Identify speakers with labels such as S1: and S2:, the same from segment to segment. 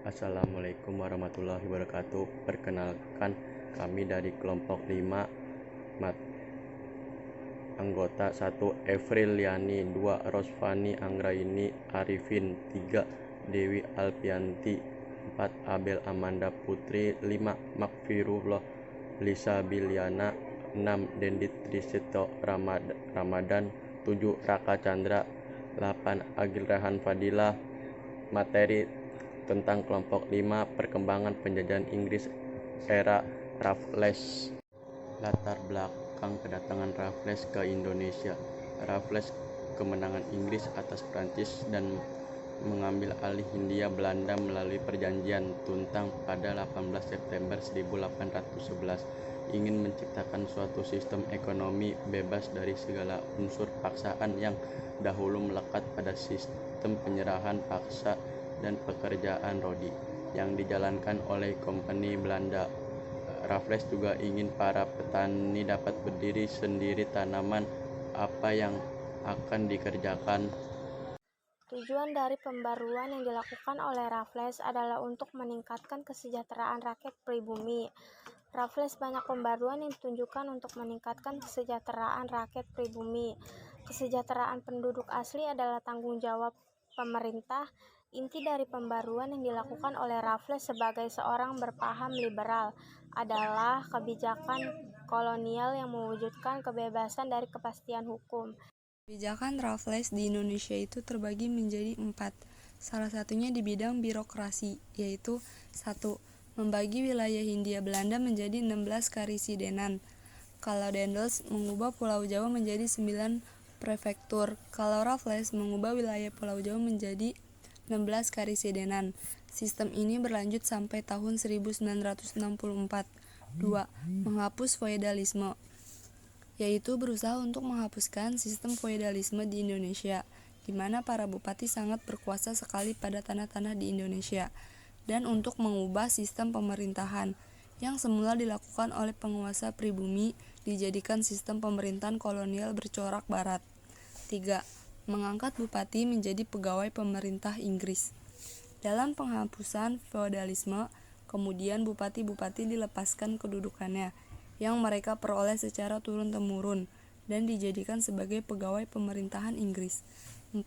S1: Assalamualaikum warahmatullahi wabarakatuh. Perkenalkan, kami dari kelompok 5, anggota 1 Evril Yani, 2 Rosvani Anggraini Arifin, 3 Dewi Alfianti, 4 Abel Amanda Putri, 5 Makfirullah Lisa Biliana, 6 Dendit Triseto Ramadan, 7 Raka Chandra, 8 Agil Rehan Fadilah. Materi tentang kelompok 5, perkembangan penjajahan Inggris era Raffles. Latar belakang kedatangan Raffles ke Indonesia. Raffles kemenangan Inggris atas Prancis dan mengambil alih Hindia Belanda melalui perjanjian Tuntang pada 18 September 1811, ingin menciptakan suatu sistem ekonomi bebas dari segala unsur paksaan yang dahulu melekat pada sistem penyerahan paksa dan pekerjaan rodi yang dijalankan oleh Kompeni Belanda. Raffles juga ingin para petani dapat berdiri sendiri tanaman apa yang akan dikerjakan.
S2: Tujuan dari pembaruan yang dilakukan oleh Raffles adalah untuk meningkatkan kesejahteraan rakyat pribumi. Raffles banyak pembaruan yang ditunjukkan untuk meningkatkan kesejahteraan rakyat pribumi. Kesejahteraan penduduk asli adalah tanggung jawab pemerintah. Inti dari pembaruan yang dilakukan oleh Raffles sebagai seorang berpaham liberal adalah kebijakan kolonial yang mewujudkan kebebasan dari kepastian hukum.
S3: Kebijakan Raffles di Indonesia itu terbagi menjadi 4. Salah satunya di bidang birokrasi, yaitu 1. Membagi wilayah Hindia Belanda menjadi 16 karisidenan. Kalau Daendels mengubah Pulau Jawa menjadi 9 prefektur. Kalau Raffles mengubah wilayah Pulau Jawa menjadi 16 karisidenan. Sistem ini berlanjut sampai tahun 1964. 2. Menghapus feodalisme, yaitu berusaha untuk menghapuskan sistem feodalisme di Indonesia, di mana para bupati sangat berkuasa sekali pada tanah-tanah di Indonesia, dan untuk mengubah sistem pemerintahan yang semula dilakukan oleh penguasa pribumi dijadikan sistem pemerintahan kolonial bercorak barat. 3. Mengangkat bupati menjadi pegawai pemerintah Inggris. Dalam penghapusan feodalisme, kemudian bupati-bupati dilepaskan kedudukannya yang mereka peroleh secara turun-temurun dan dijadikan sebagai pegawai pemerintahan Inggris. 4.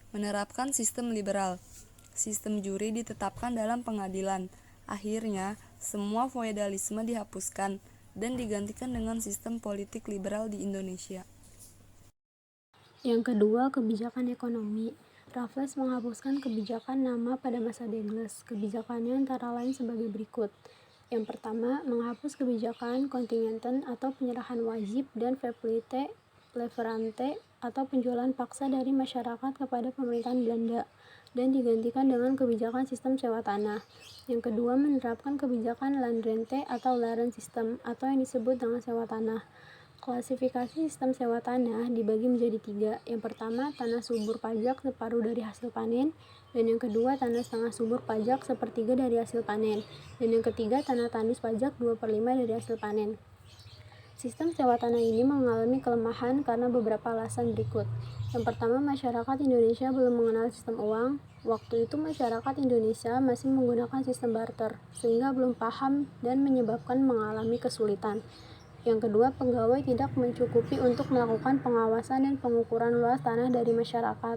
S3: Menerapkan sistem liberal. Sistem juri ditetapkan dalam pengadilan. Akhirnya, semua feodalisme dihapuskan dan digantikan dengan sistem politik liberal di Indonesia.
S4: Yang kedua, kebijakan ekonomi. Raffles menghapuskan kebijakan nama pada masa Douglas. Kebijakannya antara lain sebagai berikut. Yang pertama, menghapus kebijakan kontingenten atau penyerahan wajib dan feblite leverante atau penjualan paksa dari masyarakat kepada pemerintahan Belanda dan digantikan dengan kebijakan sistem sewa tanah. Yang kedua, menerapkan kebijakan landrente atau laren system atau yang disebut dengan sewa tanah. Klasifikasi sistem sewa tanah dibagi menjadi 3. Yang pertama, tanah subur pajak separuh dari hasil panen, dan yang kedua, tanah setengah subur pajak sepertiga dari hasil panen, dan yang ketiga, tanah tandus pajak 2/5 dari hasil panen. Sistem sewa tanah ini mengalami kelemahan karena beberapa alasan berikut. Yang pertama, masyarakat Indonesia belum mengenal sistem uang. Waktu itu masyarakat Indonesia masih menggunakan sistem barter, sehingga belum paham dan menyebabkan mengalami kesulitan. Yang kedua, pegawai tidak mencukupi untuk melakukan pengawasan dan pengukuran luas tanah dari masyarakat.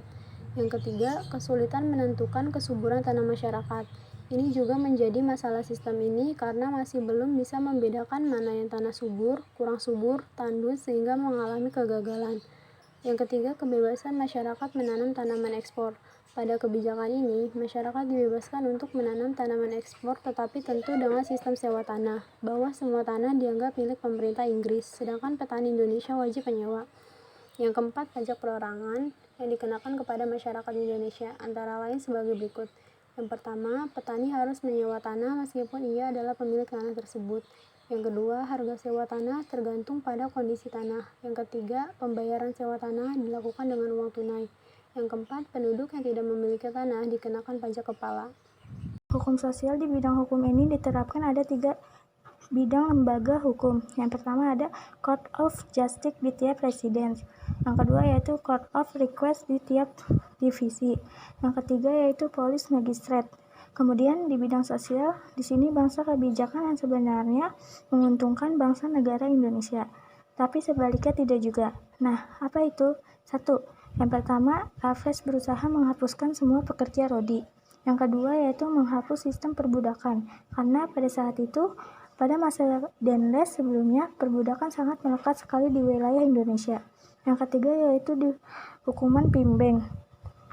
S4: Yang ketiga, kesulitan menentukan kesuburan tanah masyarakat. Ini juga menjadi masalah sistem ini karena masih belum bisa membedakan mana yang tanah subur, kurang subur, tandus sehingga mengalami kegagalan. Yang ketiga, kebebasan masyarakat menanam tanaman ekspor. Pada kebijakan ini, masyarakat dibebaskan untuk menanam tanaman ekspor tetapi tentu dengan sistem sewa tanah, bahwa semua tanah dianggap milik pemerintah Inggris, sedangkan petani Indonesia wajib menyewa. Yang keempat, pajak perorangan yang dikenakan kepada masyarakat Indonesia, antara lain sebagai berikut. Yang pertama, petani harus menyewa tanah meskipun ia adalah pemilik tanah tersebut. Yang kedua, harga sewa tanah tergantung pada kondisi tanah. Yang ketiga, pembayaran sewa tanah dilakukan dengan uang tunai. Yang keempat, penduduk yang tidak memiliki tanah dikenakan pajak kepala.
S5: Hukum sosial di bidang hukum ini diterapkan ada 3 bidang lembaga hukum. Yang pertama ada Court of Justice di tiap residence. Yang kedua yaitu Court of Request di tiap divisi. Yang ketiga yaitu Police Magistrate. Kemudian di bidang sosial, di sini bangsa kebijakan yang sebenarnya menguntungkan bangsa negara Indonesia, tapi sebaliknya tidak juga. Nah, apa itu? 1. Yang pertama, Raffles berusaha menghapuskan semua pekerja rodi. Yang kedua yaitu menghapus sistem perbudakan, karena pada saat itu, pada masa Denles sebelumnya, perbudakan sangat melekat sekali di wilayah Indonesia. Yang ketiga yaitu di hukuman pimbeng.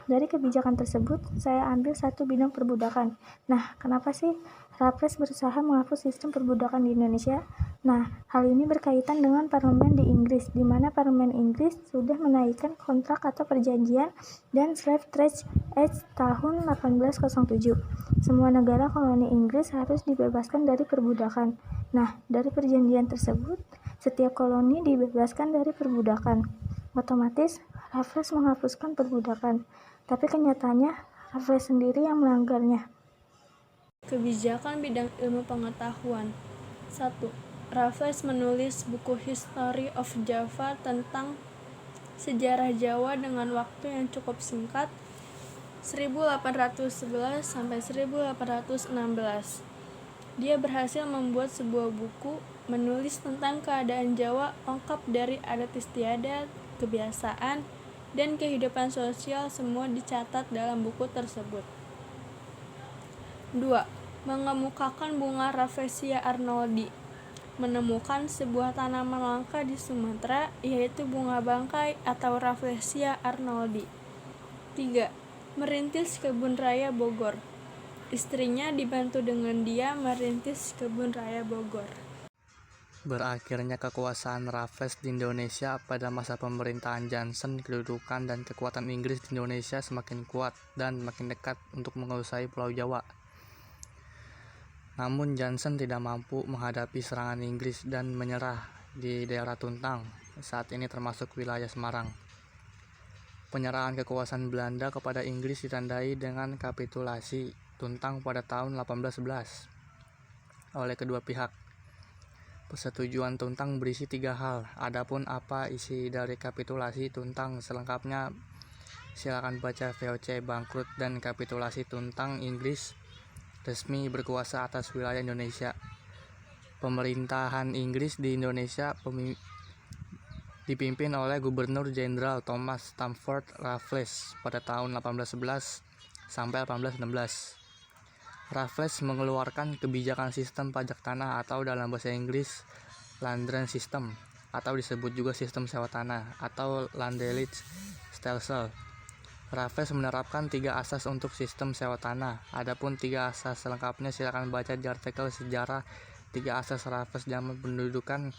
S5: Dari kebijakan tersebut, saya ambil satu bidang perbudakan. Nah, kenapa sih Raffles berusaha menghapus sistem perbudakan di Indonesia? Nah, hal ini berkaitan dengan parlemen di Inggris, di mana parlemen Inggris sudah menaikkan kontrak atau perjanjian dan Slave Trade Act tahun 1807. Semua negara koloni Inggris harus dibebaskan dari perbudakan. Nah, dari perjanjian tersebut, setiap koloni dibebaskan dari perbudakan. Otomatis, Raffles menghapuskan perbudakan. Tapi kenyataannya, Raffles sendiri yang melanggarnya.
S3: Kebijakan bidang ilmu pengetahuan. 1. Raffles menulis buku History of Java tentang sejarah Jawa dengan waktu yang cukup singkat, 1811 sampai 1816. Dia berhasil membuat sebuah buku menulis tentang keadaan Jawa lengkap dari adat istiadat, kebiasaan, dan kehidupan sosial semua dicatat dalam buku tersebut. 2. Mengemukakan bunga Rafflesia arnoldi. Menemukan sebuah tanaman langka di Sumatera, yaitu bunga bangkai atau Rafflesia arnoldi. 3. Merintis kebun raya Bogor. Istrinya dibantu dengan dia merintis kebun raya Bogor.
S6: Berakhirnya kekuasaan Raffles di Indonesia pada masa pemerintahan Johnson, kedudukan dan kekuatan Inggris di Indonesia semakin kuat dan makin dekat untuk menguasai Pulau Jawa. Namun Johnson tidak mampu menghadapi serangan Inggris dan menyerah di daerah Tuntang, saat ini termasuk wilayah Semarang. Penyerahan kekuasaan Belanda kepada Inggris ditandai dengan kapitulasi Tuntang pada tahun 1811 oleh kedua pihak. Persetujuan Tuntang berisi 3 hal. Adapun apa isi dari kapitulasi Tuntang selengkapnya silakan baca VOC Bangkrut dan Kapitulasi Tuntang. Inggris resmi berkuasa atas wilayah Indonesia. Pemerintahan Inggris di Indonesia dipimpin oleh Gubernur Jenderal Thomas Stamford Raffles pada tahun 1811 sampai 1816. Raffles mengeluarkan kebijakan sistem pajak tanah atau dalam bahasa Inggris Land System, atau disebut juga sistem sewa tanah atau Land-Lease Stelsel. Raffles menerapkan 3 asas untuk sistem sewa tanah. Adapun 3 asas selengkapnya silakan baca di artikel sejarah 3 asas Raffles zaman pendudukan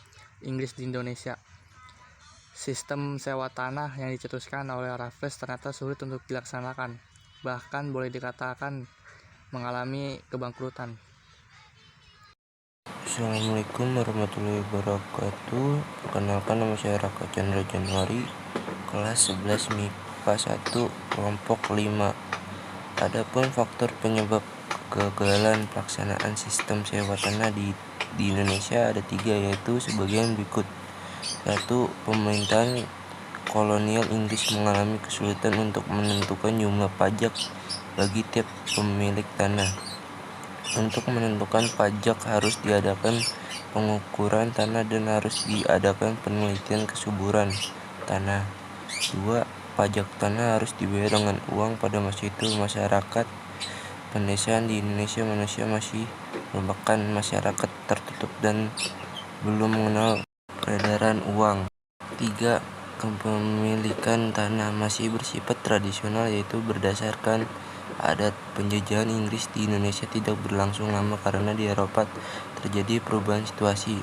S6: Inggris di Indonesia. Sistem sewa tanah yang dicetuskan oleh Raffles ternyata sulit untuk dilaksanakan, bahkan boleh dikatakan mengalami kebangkrutan.
S7: Assalamualaikum warahmatullahi wabarakatuh. Perkenalkan, nama saya Raka Chandra Januari, kelas 11 MIPA 1 kelompok 5. Adapun faktor penyebab kegagalan pelaksanaan sistem sewa tanah di Indonesia ada 3, yaitu sebagian berikut. 1. Pemerintahan kolonial Inggris mengalami kesulitan untuk menentukan jumlah pajak bagi tiap pemilik tanah. Untuk menentukan pajak harus diadakan pengukuran tanah dan harus diadakan penelitian kesuburan tanah. 2. Pajak tanah harus dibayar dengan uang. Pada masa itu masyarakat pedesaan di Indonesia masih merupakan masyarakat tertutup dan belum mengenal peredaran uang. 3. Kepemilikan tanah masih bersifat tradisional, yaitu berdasarkan adat. Penjajahan Inggris di Indonesia tidak berlangsung lama karena di Eropa terjadi perubahan situasi.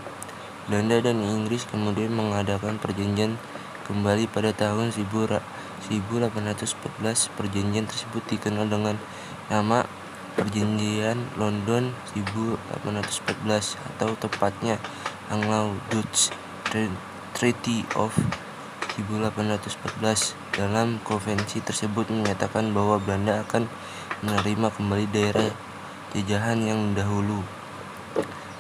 S7: Belanda dan Inggris kemudian mengadakan perjanjian kembali pada tahun 1814. Perjanjian tersebut dikenal dengan nama Perjanjian London 1814 atau tepatnya Anglo-Dutch Treaty of 1814. Dalam konvensi tersebut menyatakan bahwa Belanda akan menerima kembali daerah jajahan yang dahulu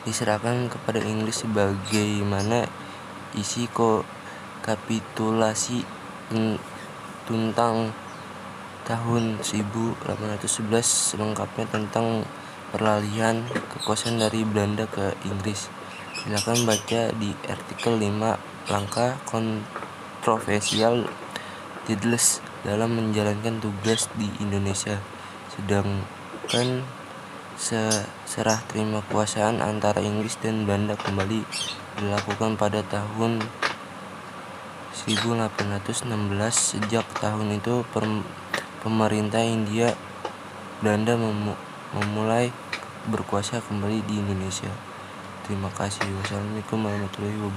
S7: diserahkan kepada Inggris. Sebagaimana isi kapitulasi Tuntang tahun 1811 selengkapnya tentang peralihan kekuasaan dari Belanda ke Inggris. Silakan baca di artikel 5 langkah kontroversial Dulles dalam menjalankan tugas di Indonesia. Sedangkan serah terima kekuasaan antara Inggris dan Belanda kembali dilakukan pada tahun 1816. Sejak tahun itu pemerintah Hindia Belanda memulai berkuasa kembali di Indonesia. Terima kasih. Wassalamualaikum warahmatullahi wabarakatuh.